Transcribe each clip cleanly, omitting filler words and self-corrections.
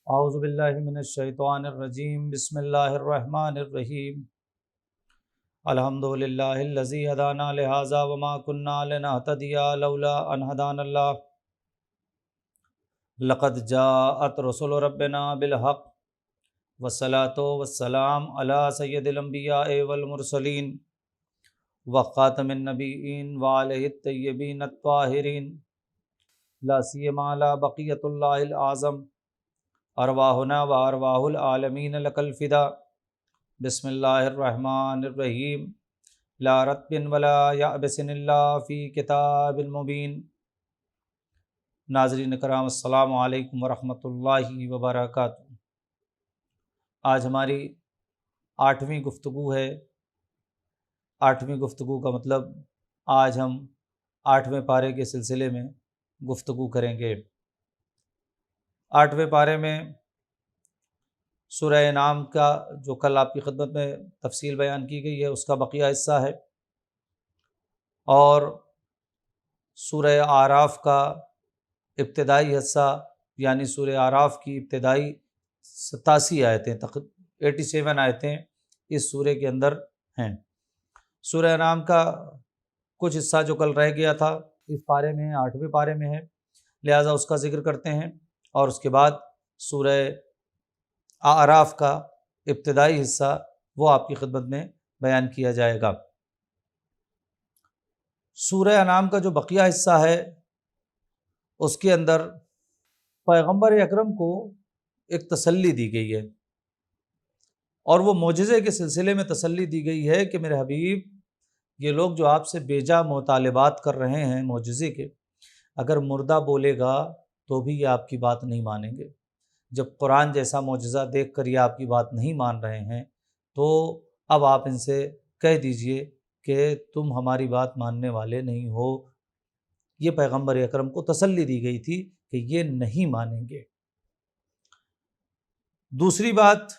اعوذ باللہ من الشیطان الرجیم، بسم اللہ الرحمن الرحیم۔ الحمدللہ الذی ہدانا لہذا وما کنا لنہتدی لولا ان ہدانا اللہ، لقد جاءت رسل ربنا بالحق والصلاۃ والسلام علی سید الانبیاء والمرسلین وخاتم النبیین وآلہ الطیبین الطاہرین، لا سیما علی بقیۃ اللہ الاعظم، ارواحنا و ارواح العالمین لک الفدا۔ بسم اللہ الرحمن الرحیم، لا رتب ولا یابس الا فی کتاب مبین۔ ناظرین کرام، السلام علیکم ورحمۃ اللہ وبرکاتہ۔ آج ہماری 8ویں گفتگو ہے۔ 8ویں گفتگو کا مطلب آج ہم 8ویں پارے کے سلسلے میں گفتگو کریں گے۔ 8ویں پارے میں سورہ انعام کا جو کل آپ کی خدمت میں تفصیل بیان کی گئی ہے اس کا بقیہ حصہ ہے، اور سورہ اعراف کا ابتدائی حصہ یعنی سورہ اعراف کی ابتدائی 87 آیتیں 87 آیتیں اس سورہ کے اندر ہیں۔ سورہ انعام کا کچھ حصہ جو کل رہ گیا تھا اس پارے میں 8ویں پارے میں ہے، لہٰذا اس کا ذکر کرتے ہیں، اور اس کے بعد سورہ اعراف کا ابتدائی حصہ وہ آپ کی خدمت میں بیان کیا جائے گا۔ سورہ انعام کا جو بقیہ حصہ ہے اس کے اندر پیغمبر اکرم کو ایک تسلی دی گئی ہے، اور وہ معجزے کے سلسلے میں تسلی دی گئی ہے کہ میرے حبیب، یہ لوگ جو آپ سے بیجا مطالبات کر رہے ہیں معجزے کے، اگر مردہ بولے گا تو بھی یہ آپ کی بات نہیں مانیں گے۔ جب قرآن جیسا معجزہ دیکھ کر یہ آپ کی بات نہیں مان رہے ہیں تو اب آپ ان سے کہہ دیجئے کہ تم ہماری بات ماننے والے نہیں ہو۔ یہ پیغمبر اکرم کو تسلی دی گئی تھی کہ یہ نہیں مانیں گے۔ دوسری بات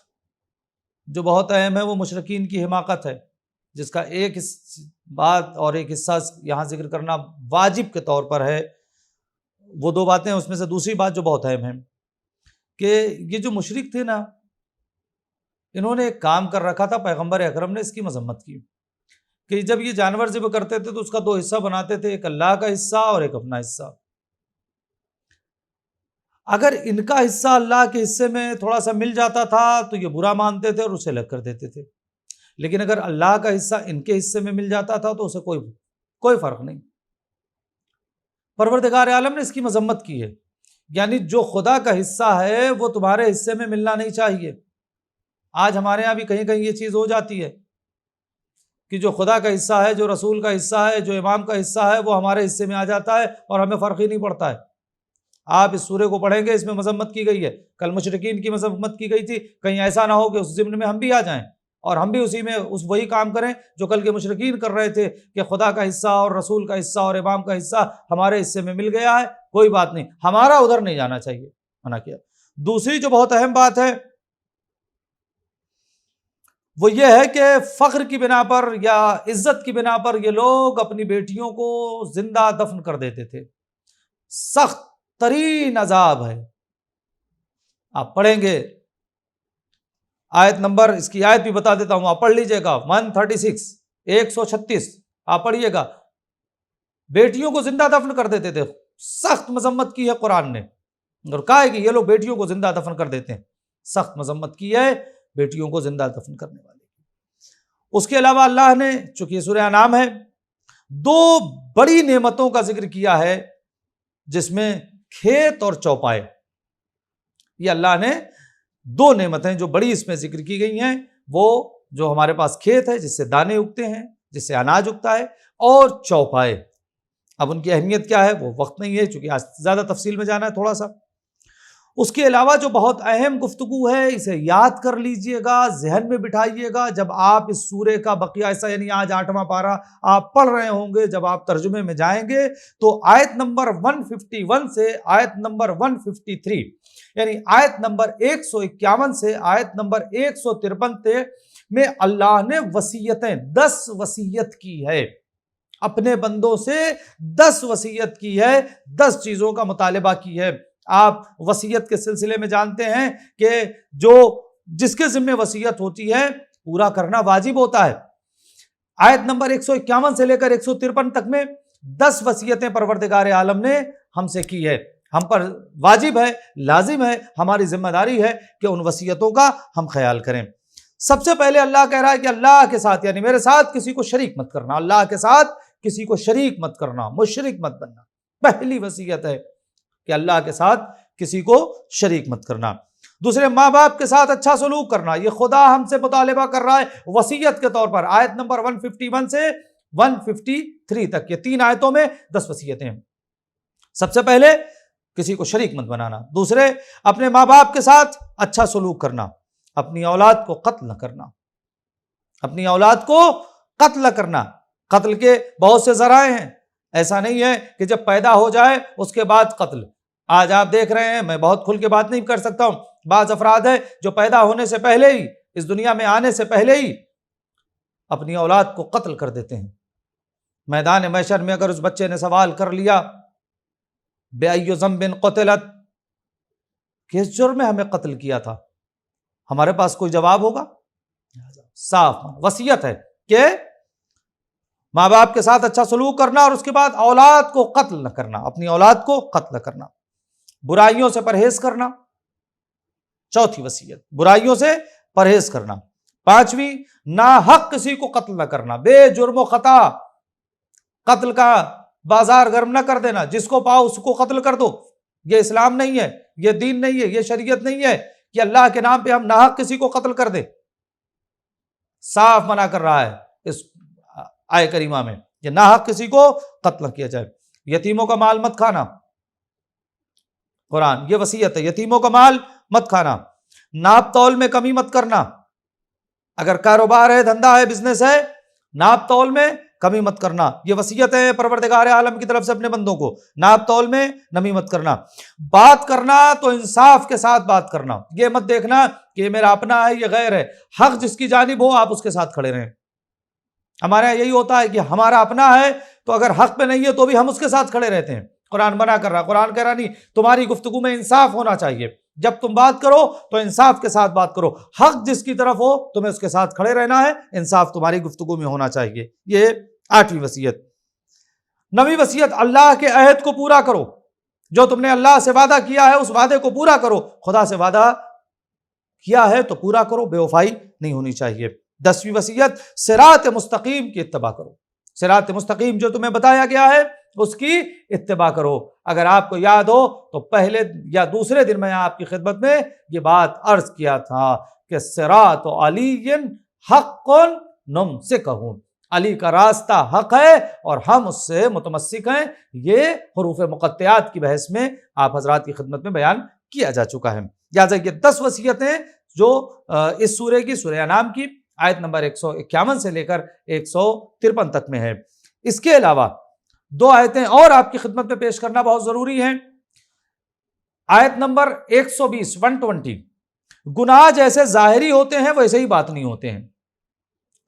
جو بہت اہم ہے وہ مشرکین کی حماقت ہے، جس کا ایک بات اور ایک حصہ یہاں ذکر کرنا واجب کے طور پر ہے۔ وہ 2 باتیں، اس میں سے دوسری بات جو بہت اہم ہے کہ یہ جو مشرک تھے نا، انہوں نے ایک کام کر رکھا تھا، پیغمبر اکرم نے اس کی مذمت کی کہ جب یہ جانور ذبح کرتے تھے تو اس کا 2 حصہ بناتے تھے، ایک اللہ کا حصہ اور ایک اپنا حصہ۔ اگر ان کا حصہ اللہ کے حصے میں تھوڑا سا مل جاتا تھا تو یہ برا مانتے تھے اور اسے الگ کر دیتے تھے، لیکن اگر اللہ کا حصہ ان کے حصے میں مل جاتا تھا تو اسے کوئی فرق نہیں۔ پروردگار عالم نے اس کی مذمت کی ہے، یعنی جو خدا کا حصہ ہے وہ تمہارے حصے میں ملنا نہیں چاہیے۔ آج ہمارے ہاں بھی کہیں کہیں یہ چیز ہو جاتی ہے کہ جو خدا کا حصہ ہے، جو رسول کا حصہ ہے، جو امام کا حصہ ہے وہ ہمارے حصے میں آ جاتا ہے اور ہمیں فرق ہی نہیں پڑتا ہے۔ آپ اس سورے کو پڑھیں گے، اس میں مذمت کی گئی ہے، کل مشرکین کی مذمت کی گئی تھی، کہیں ایسا نہ ہو کہ اس ضمن میں ہم بھی آ جائیں اور ہم بھی اسی میں وہی کام کریں جو کل کے مشرکین کر رہے تھے کہ خدا کا حصہ اور رسول کا حصہ اور امام کا حصہ ہمارے حصے میں مل گیا ہے، کوئی بات نہیں، ہمارا ادھر نہیں جانا چاہیے، منع کیا۔ دوسری جو بہت اہم بات ہے وہ یہ ہے کہ فخر کی بنا پر یا عزت کی بنا پر یہ لوگ اپنی بیٹیوں کو زندہ دفن کر دیتے تھے۔ سخت ترین عذاب ہے۔ آپ پڑھیں گے آیت نمبر، اس کی آیت بھی بتا دیتا ہوں، آپ پڑھ لیجئے گا، 136 136 آپ پڑھیے گا۔ بیٹیوں کو زندہ دفن کر دیتے تھے، سخت مذمت کی ہے قرآن نے، اور کہا ہے کہ یہ لوگ بیٹیوں کو زندہ دفن کر دیتے ہیں، سخت مذمت کی ہے بیٹیوں کو زندہ دفن کرنے والے۔ اس کے علاوہ اللہ نے، چونکہ یہ سورہ انعام ہے، 2 بڑی نعمتوں کا ذکر کیا ہے، جس میں کھیت اور چوپائے، یہ اللہ نے 2 نعمتیں جو بڑی اس میں ذکر کی گئی ہیں، وہ جو ہمارے پاس کھیت ہے جس سے دانے اگتے ہیں، جس سے اناج اگتا ہے، اور چوپائے۔ اب ان کی اہمیت کیا ہے وہ وقت نہیں ہے چونکہ آج زیادہ تفصیل میں جانا ہے تھوڑا سا۔ اس کے علاوہ جو بہت اہم گفتگو ہے، اسے یاد کر لیجئے گا، ذہن میں بٹھائیے گا، جب آپ اس سورے کا بقیہ حصہ یعنی آج 8واں پارہ آپ پڑھ رہے ہوں گے، جب آپ ترجمے میں جائیں گے تو آیت نمبر 151 سے آیت نمبر 153 یعنی آیت نمبر 151 سے آیت نمبر 153 میں اللہ نے وصیتیں 10 وصیت کی ہے، اپنے بندوں سے 10 وصیت کی ہے، 10 چیزوں کا مطالبہ کی ہے۔ آپ وصیت کے سلسلے میں جانتے ہیں کہ جس کے ذمہ وصیت ہوتی ہے پورا کرنا واجب ہوتا ہے۔ آیت نمبر 151 سے لے کر 153 تک میں 10 وصیتیں پروردگار عالم نے ہم سے کی ہے۔ ہم پر واجب ہے، لازم ہے، ہماری ذمہ داری ہے کہ ان وصیتوں کا ہم خیال کریں۔ سب سے پہلے اللہ کہہ رہا ہے کہ اللہ کے ساتھ یعنی میرے ساتھ کسی کو شریک مت کرنا، اللہ کے ساتھ کسی کو شریک مت کرنا، مشرک مت بننا۔ پہلی وصیت ہے کہ اللہ کے ساتھ کسی کو شریک مت کرنا۔ دوسرے، ماں باپ کے ساتھ اچھا سلوک کرنا، یہ خدا ہم سے مطالبہ کر رہا ہے وصیت کے طور پر۔ آیت نمبر 151 سے 153 تک، یہ 3 آیتوں میں 10 وصیتیں ہیں۔ سب سے پہلے کسی کو شریک مت بنانا، دوسرے اپنے ماں باپ کے ساتھ اچھا سلوک کرنا، اپنی اولاد کو قتل نہ کرنا، اپنی اولاد کو قتل نہ کرنا۔ قتل کے بہت سے ذرائع ہیں، ایسا نہیں ہے کہ جب پیدا ہو جائے اس کے بعد قتل۔ آج آپ دیکھ رہے ہیں، میں بہت کھل کے بات نہیں کر سکتا ہوں، بعض افراد ہیں جو پیدا ہونے سے پہلے ہی، اس دنیا میں آنے سے پہلے ہی اپنی اولاد کو قتل کر دیتے ہیں۔ میدان محشر میں اگر اس بچے نے سوال کر لیا بِأَيِّ ذَنبٍ قُتِلَتْ، کس جرم میں ہمیں قتل کیا تھا، ہمارے پاس کوئی جواب ہوگا؟ صاف وصیت ہے کہ ماں باپ کے ساتھ اچھا سلوک کرنا اور اس کے بعد اولاد کو قتل نہ کرنا، اپنی اولاد کو قتل نہ کرنا، برائیوں سے پرہیز کرنا۔ چوتھی وصیت، برائیوں سے پرہیز کرنا۔ پانچویں، ناحق کسی کو قتل نہ کرنا، بے جرم و خطا قتل کا بازار گرم نہ کر دینا، جس کو پاؤ اس کو قتل کر دو۔ یہ اسلام نہیں ہے، یہ دین نہیں ہے، یہ شریعت نہیں ہے کہ اللہ کے نام پہ ہم ناحق کسی کو قتل کر دیں۔ صاف منع کر رہا ہے اس آیہ کریمہ میں کہ ناحق کسی کو قتل نہ کیا جائے۔ یتیموں کا مال مت کھانا، قرآن یہ وصیت ہے، یتیموں کا مال مت کھانا۔ ناپ تول میں کمی مت کرنا، اگر کاروبار ہے، دھندا ہے، بزنس ہے، ناپ تول میں کمی مت کرنا، یہ وصیت ہے پروردگار عالم کی طرف سے اپنے بندوں کو۔ ناپ تول میں نمی مت کرنا۔ بات کرنا تو انصاف کے ساتھ بات کرنا، یہ مت دیکھنا کہ یہ میرا اپنا ہے، یہ غیر ہے۔ حق جس کی جانب ہو آپ اس کے ساتھ کھڑے رہیں۔ ہمارے یہاں یہی ہوتا ہے کہ ہمارا اپنا ہے تو اگر حق پہ نہیں ہے تو بھی ہم اس کے ساتھ کھڑے رہتے ہیں۔ قرآن منع کر رہا، قرآن کہہ رہا نہیں، تمہاری گفتگو میں انصاف ہونا چاہیے، جب تم بات کرو تو انصاف کے ساتھ بات کرو، حق جس کی طرف ہو تمہیں اس کے ساتھ کھڑے رہنا ہے، انصاف تمہاری گفتگو میں ہونا چاہیے۔ یہ 8ویں وصیت۔ 9ویں وصیت، اللہ کے عہد کو پورا کرو، جو تم نے اللہ سے وعدہ کیا ہے اس وعدے کو پورا کرو، خدا سے وعدہ کیا ہے تو پورا کرو، بے وفائی نہیں ہونی چاہیے۔ 10ویں وصیت، صراط مستقیم کی اتباع کرو، صراط مستقیم جو تمہیں بتایا گیا ہے اس کی اتباع کرو۔ اگر آپ کو یاد ہو تو پہلے یا دوسرے دن میں آپ کی خدمت میں یہ بات عرض کیا تھا کہ صراط علی حق نمسکہ، علی کا راستہ حق ہے اور ہم اس سے متمسک ہیں۔ یہ حروف مقطعات کی بحث میں آپ حضرات کی خدمت میں بیان کیا جا چکا ہے۔ لہٰذا یہ 10 وصیتیں جو اس سورہ کی، سورہ انعام کی آیت نمبر 151 سے لے کر 153 تک میں ہے۔ اس کے علاوہ 2 آیتیں اور آپ کی خدمت میں پیش کرنا بہت ضروری ہیں۔ آیت نمبر 120 گناہ جیسے ظاہری ہوتے ہیں ویسے ہی باطنی ہوتے ہیں۔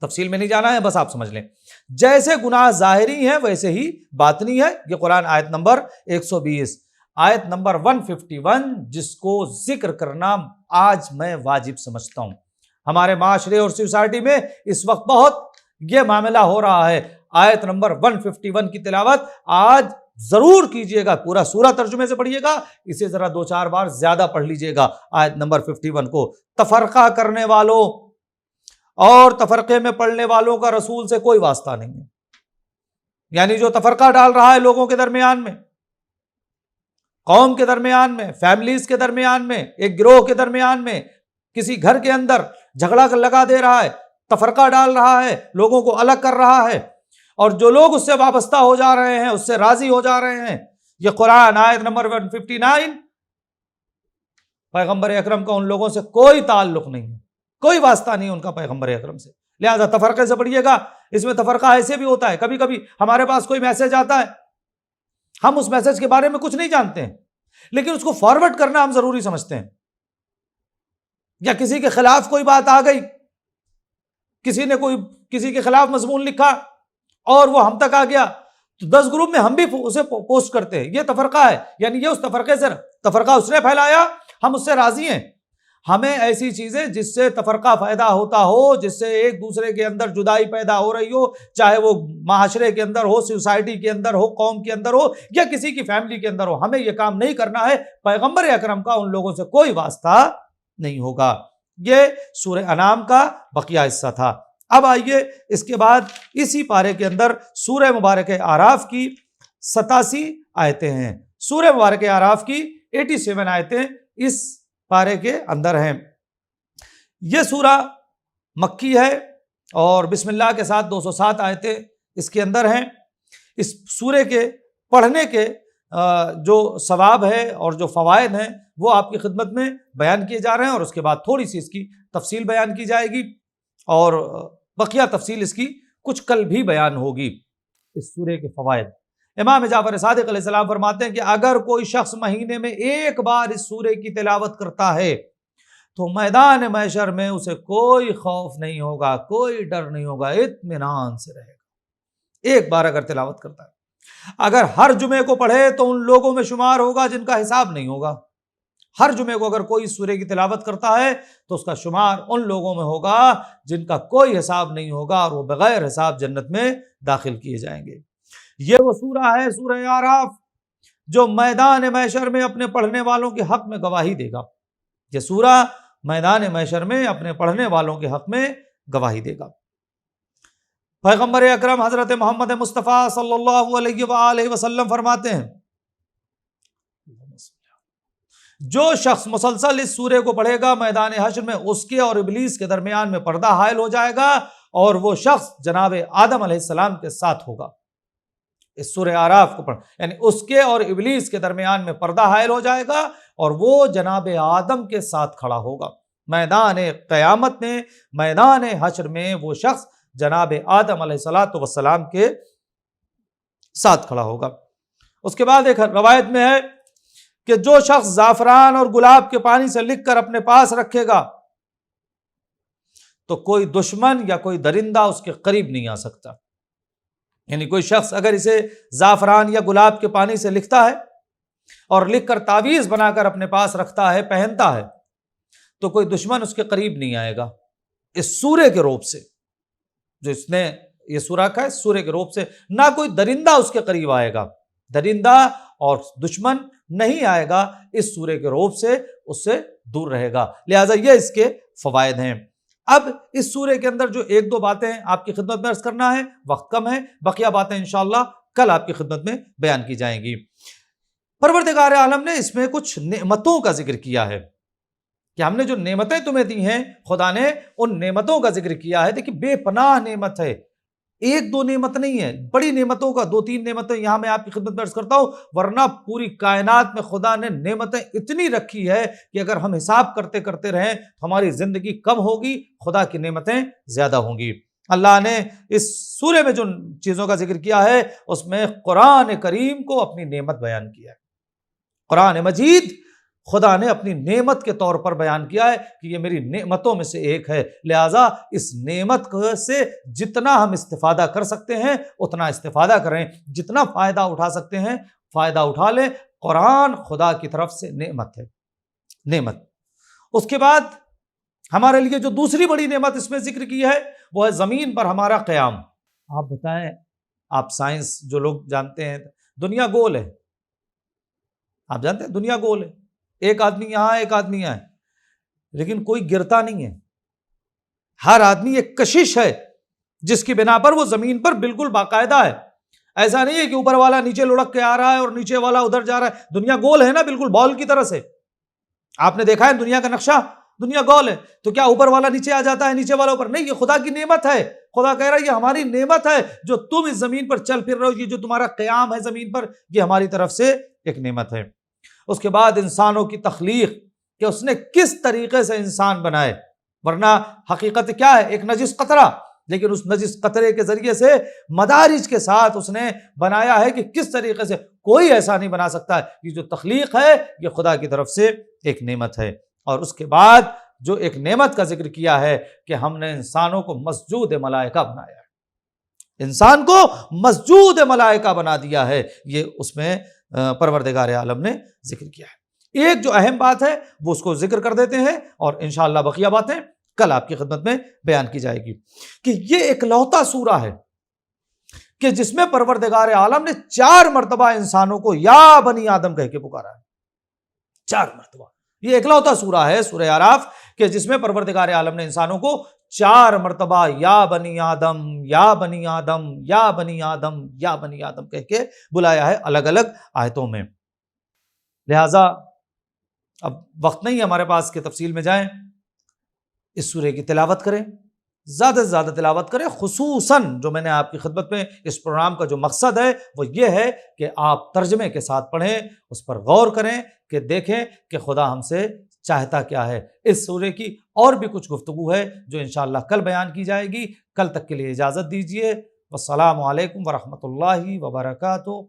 تفصیل میں نہیں جانا ہے، بس آپ سمجھ لیں، جیسے گناہ ظاہری ہیں ویسے ہی باطنی ہے۔ یہ قرآن آیت نمبر 120۔ آیت نمبر 151 جس کو ذکر کرنا آج میں واجب سمجھتا ہوں، ہمارے معاشرے اور سوسائٹی میں اس وقت بہت یہ معاملہ ہو رہا ہے۔ آیت نمبر 151 کی تلاوت آج ضرور کیجئے گا، پورا سورہ ترجمے سے پڑھیے گا، اسے ذرا 2-4 بار زیادہ پڑھ لیجئے گا۔ آیت نمبر 51 کو تفرقہ کرنے والوں اور تفرقے میں پڑھنے والوں کا رسول سے کوئی واسطہ نہیں ہے، یعنی جو تفرقہ ڈال رہا ہے لوگوں کے درمیان میں، قوم کے درمیان میں، فیملیز کے درمیان میں، ایک گروہ کے درمیان میں، کسی گھر کے اندر جھگڑا لگا دے رہا ہے، تفرقہ ڈال رہا ہے، لوگوں کو الگ کر رہا ہے، اور جو لوگ اس سے وابستہ ہو جا رہے ہیں، اس سے راضی ہو جا رہے ہیں۔ یہ قرآن آیت نمبر 159، پیغمبر اکرم کا ان لوگوں سے کوئی تعلق نہیں ہے، کوئی واسطہ نہیں ان کا پیغمبر اکرم سے۔ لہذا تفرقے سے پڑھیے گا۔ اس میں تفرقہ ایسے بھی ہوتا ہے، کبھی کبھی ہمارے پاس کوئی میسج آتا ہے، ہم اس میسج کے بارے میں کچھ نہیں جانتے ہیں، لیکن اس کو فارورڈ کرنا ہم ضروری سمجھتے ہیں، یا کسی کے خلاف کوئی بات آ گئی، کسی نے کوئی کسی کے خلاف مضمون لکھا، اور وہ ہم تک آ گیا تو 10 گروپ میں ہم بھی اسے پوسٹ کرتے ہیں، یہ تفرقہ ہے، یعنی یہ اس تفرقے سے، تفرقہ اس نے پھیلایا، ہم اس سے راضی ہیں۔ ہمیں ایسی چیزیں جس سے تفرقہ پیدا ہوتا ہو، جس سے ایک دوسرے کے اندر جدائی پیدا ہو رہی ہو، چاہے وہ معاشرے کے اندر ہو، سوسائٹی کے اندر ہو، قوم کے اندر ہو، یا کسی کی فیملی کے اندر ہو، ہمیں یہ کام نہیں کرنا ہے۔ پیغمبر اکرم کا ان لوگوں سے کوئی واسطہ نہیں ہوگا۔ یہ سورہ انعام کا بقیہ حصہ تھا۔ اب آئیے اس کے بعد اسی پارے کے اندر سورہ مبارک اعراف کی 87 آیتیں ہیں۔ سورہ مبارک اعراف کی 87 آیتیں اس پارے کے اندر ہیں۔ یہ سورہ مکی ہے اور بسم اللہ کے ساتھ 207 آیتیں اس کے اندر ہیں۔ اس سورے کے پڑھنے کے جو ثواب ہے اور جو فوائد ہیں وہ آپ کی خدمت میں بیان کیے جا رہے ہیں، اور اس کے بعد تھوڑی سی اس کی تفصیل بیان کی جائے گی، اور بقیہ تفصیل اس کی کچھ کل بھی بیان ہوگی۔ اس سورے کے فوائد، امام جعفر صادق علیہ السلام فرماتے ہیں کہ اگر کوئی شخص مہینے میں ایک بار اس سورے کی تلاوت کرتا ہے تو میدان محشر میں اسے کوئی خوف نہیں ہوگا، کوئی ڈر نہیں ہوگا، اطمینان سے رہے گا۔ ایک بار اگر تلاوت کرتا ہے، اگر ہر جمعے کو پڑھے تو ان لوگوں میں شمار ہوگا جن کا حساب نہیں ہوگا۔ ہر جمعے کو اگر کوئی سورے کی تلاوت کرتا ہے تو اس کا شمار ان لوگوں میں ہوگا جن کا کوئی حساب نہیں ہوگا، اور وہ بغیر حساب جنت میں داخل کیے جائیں گے۔ یہ وہ سورہ ہے، سورہ اعراف، جو میدان محشر میں اپنے پڑھنے والوں کے حق میں گواہی دے گا۔ یہ سورہ میدان محشر میں اپنے پڑھنے والوں کے حق میں گواہی دے گا۔ پیغمبر اکرم حضرت محمد مصطفیٰ صلی اللہ علیہ وآلہ وسلم فرماتے ہیں جو شخص مسلسل اس سورے کو پڑھے گا میدان حشر میں اس کے اور ابلیس کے درمیان میں پردہ حائل ہو جائے گا، اور وہ شخص جناب آدم علیہ السلام کے ساتھ ہوگا۔ اس سورہ اعراف کو پڑھ، یعنی اس کے اور ابلیس کے درمیان میں پردہ حائل ہو جائے گا، اور وہ جناب آدم کے ساتھ کھڑا ہوگا۔ میدان قیامت میں، میدان حشر میں وہ شخص جناب آدم علیہ السلام کے ساتھ کھڑا ہوگا۔ اس کے بعد ایک روایت میں ہے کہ جو شخص زعفران اور گلاب کے پانی سے لکھ کر اپنے پاس رکھے گا تو کوئی دشمن یا کوئی درندہ اس کے قریب نہیں آ سکتا۔ یعنی کوئی شخص اگر اسے زعفران یا گلاب کے پانی سے لکھتا ہے اور لکھ کر تعویذ بنا کر اپنے پاس رکھتا ہے، پہنتا ہے، تو کوئی دشمن اس کے قریب نہیں آئے گا اس سورے کے روپ سے۔ جو اس نے یہ سورہ کا ہے، اس سورے کے روپ سے نہ کوئی درندہ اس کے قریب آئے گا، درندہ اور دشمن نہیں آئے گا اس سورے کے روپ سے، اس سے دور رہے گا۔ لہٰذا یہ اس کے فوائد ہیں۔ اب اس سورے کے اندر جو ایک دو باتیں آپ کی خدمت میں عرض کرنا ہے، وقت کم ہے، بقیہ باتیں انشاءاللہ کل آپ کی خدمت میں بیان کی جائیں گی۔ پروردگار عالم نے اس میں کچھ نعمتوں کا ذکر کیا ہے کہ ہم نے جو نعمتیں تمہیں دی ہیں، خدا نے ان نعمتوں کا ذکر کیا ہے۔ دیکھیں بے پناہ نعمت ہے، ایک دو نعمت نہیں ہے، بڑی نعمتوں کا 2-3 نعمتیں یہاں میں آپ کی خدمت میں عرض کرتا ہوں، ورنہ پوری کائنات میں خدا نے نعمتیں اتنی رکھی ہے کہ اگر ہم حساب کرتے کرتے رہیں ہماری زندگی کم ہوگی، خدا کی نعمتیں زیادہ ہوں گی۔ اللہ نے اس سورے میں جو چیزوں کا ذکر کیا ہے اس میں قرآن کریم کو اپنی نعمت بیان کیا ہے۔ قرآن مجید خدا نے اپنی نعمت کے طور پر بیان کیا ہے کہ یہ میری نعمتوں میں سے ایک ہے، لہٰذا اس نعمت سے جتنا ہم استفادہ کر سکتے ہیں اتنا استفادہ کریں، جتنا فائدہ اٹھا سکتے ہیں فائدہ اٹھا لیں۔ قرآن خدا کی طرف سے نعمت ہے، نعمت۔ اس کے بعد ہمارے لیے جو دوسری بڑی نعمت اس میں ذکر کی ہے وہ ہے زمین پر ہمارا قیام۔ آپ بتائیں، آپ سائنس جو لوگ جانتے ہیں، دنیا گول ہے، آپ جانتے ہیں دنیا گول ہے، ایک آدمی یہاں ایک آدمی یہاں ہے، لیکن کوئی گرتا نہیں ہے۔ ہر آدمی ایک کشش ہے جس کی بنا پر وہ زمین پر بالکل باقاعدہ ہے۔ ایسا نہیں ہے کہ اوپر والا نیچے لڑک کے آ رہا ہے اور نیچے والا ادھر جا رہا ہے۔ دنیا گول ہے نا، بالکل بال کی طرح سے۔ آپ نے دیکھا ہے دنیا کا نقشہ، دنیا گول ہے، تو کیا اوپر والا نیچے آ جاتا ہے، نیچے والا اوپر؟ نہیں، یہ خدا کی نعمت ہے۔ خدا کہہ رہا ہے یہ ہماری نعمت ہے جو تم اس زمین پر چل پھر رہے ہو، یہ جو تمہارا قیام ہے زمین پر، یہ ہماری طرف سے ایک نعمت ہے۔ اس کے بعد انسانوں کی تخلیق، کہ اس نے کس طریقے سے انسان بنائے، ورنہ حقیقت کیا ہے، ایک نجس قطرہ، لیکن اس نجس قطرے کے ذریعے سے مدارج کے ساتھ اس نے بنایا ہے کہ کس طریقے سے کوئی ایسا نہیں بنا سکتا ہے۔ یہ جو تخلیق ہے یہ خدا کی طرف سے ایک نعمت ہے۔ اور اس کے بعد جو ایک نعمت کا ذکر کیا ہے کہ ہم نے انسانوں کو مسجود ملائکہ بنایا ہے۔ انسان کو مسجود ملائکہ بنا دیا ہے، یہ اس میں پروردگار عالم نے ذکر کیا ہے۔ ایک جو اہم بات ہے وہ اس کو ذکر کر دیتے ہیں، اور انشاءاللہ بقیہ باتیں کل آپ کی خدمت میں بیان کی جائے گی، کہ یہ اکلوتا سورہ ہے کہ جس میں پروردگار عالم نے 4 مرتبہ انسانوں کو یا بنی آدم کہہ کے پکارا ہے، 4 مرتبہ۔ یہ اکلوتا سورہ ہے سورہ اعراف کہ جس میں پروردگار عالم نے انسانوں کو 4 مرتبہ یا بنی آدم، یا بنی آدم، یا بنی آدم، یا بنی آدم کہہ کے بلایا ہے الگ الگ آیتوں میں۔ لہٰذا اب وقت نہیں ہمارے پاس کہ تفصیل میں جائیں، اس سورہ کی تلاوت کریں، زیادہ سے زیادہ تلاوت کریں، خصوصاً جو میں نے آپ کی خدمت میں اس پروگرام کا جو مقصد ہے وہ یہ ہے کہ آپ ترجمے کے ساتھ پڑھیں، اس پر غور کریں کہ دیکھیں کہ خدا ہم سے چاہتا کیا ہے۔ اس سورہ کی اور بھی کچھ گفتگو ہے جو انشاءاللہ کل بیان کی جائے گی۔ کل تک کے لیے اجازت دیجیے۔ والسلام علیکم ورحمۃ اللہ وبرکاتہ۔